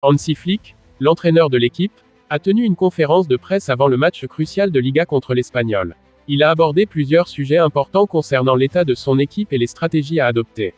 Hansi Flick, l'entraîneur de l'équipe, a tenu une conférence de presse avant le match crucial de Liga contre l'Espanyol. Il a abordé plusieurs sujets importants concernant l'état de son équipe et les stratégies à adopter.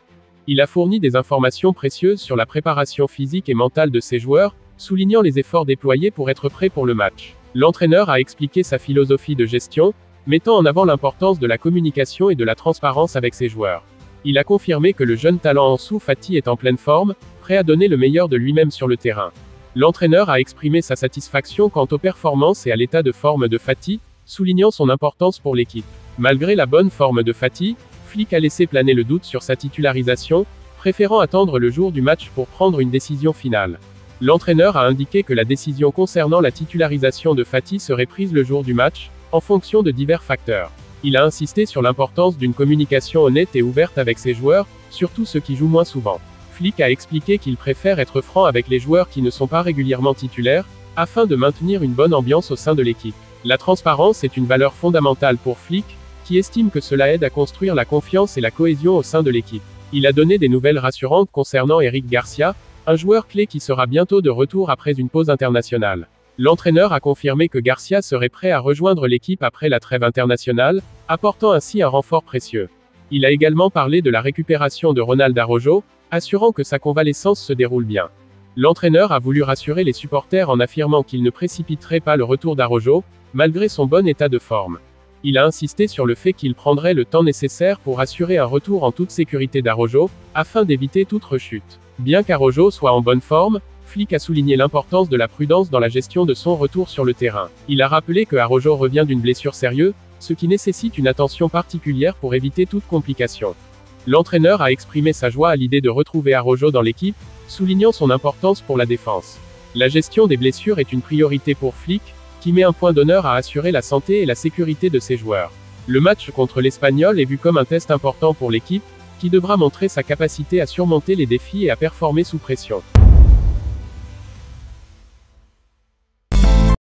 Il a fourni des informations précieuses sur la préparation physique et mentale de ses joueurs, soulignant les efforts déployés pour être prêt pour le match. L'entraîneur a expliqué sa philosophie de gestion, mettant en avant l'importance de la communication et de la transparence avec ses joueurs. Il a confirmé que le jeune talent Ansu Fati est en pleine forme, prêt à donner le meilleur de lui-même sur le terrain. L'entraîneur a exprimé sa satisfaction quant aux performances et à l'état de forme de Fati, soulignant son importance pour l'équipe. Malgré la bonne forme de Fati, Flick a laissé planer le doute sur sa titularisation, préférant attendre le jour du match pour prendre une décision finale. L'entraîneur a indiqué que la décision concernant la titularisation de Fati serait prise le jour du match, en fonction de divers facteurs. Il a insisté sur l'importance d'une communication honnête et ouverte avec ses joueurs, surtout ceux qui jouent moins souvent. Flick a expliqué qu'il préfère être franc avec les joueurs qui ne sont pas régulièrement titulaires, afin de maintenir une bonne ambiance au sein de l'équipe. La transparence est une valeur fondamentale pour Flick, qui estime que cela aide à construire la confiance et la cohésion au sein de l'équipe. Il a donné des nouvelles rassurantes concernant Eric Garcia, un joueur clé qui sera bientôt de retour après une pause internationale. L'entraîneur a confirmé que Garcia serait prêt à rejoindre l'équipe après la trêve internationale, apportant ainsi un renfort précieux. Il a également parlé de la récupération de Ronald Araujo, assurant que sa convalescence se déroule bien. L'entraîneur a voulu rassurer les supporters en affirmant qu'il ne précipiterait pas le retour d'Araujo, malgré son bon état de forme. Il a insisté sur le fait qu'il prendrait le temps nécessaire pour assurer un retour en toute sécurité d'Araujo, afin d'éviter toute rechute. Bien qu'Araujo soit en bonne forme, Flick a souligné l'importance de la prudence dans la gestion de son retour sur le terrain. Il a rappelé que Araujo revient d'une blessure sérieuse, ce qui nécessite une attention particulière pour éviter toute complication. L'entraîneur a exprimé sa joie à l'idée de retrouver Araujo dans l'équipe, soulignant son importance pour la défense. La gestion des blessures est une priorité pour Flick, qui met un point d'honneur à assurer la santé et la sécurité de ses joueurs. Le match contre l'Espanyol est vu comme un test important pour l'équipe, qui devra montrer sa capacité à surmonter les défis et à performer sous pression.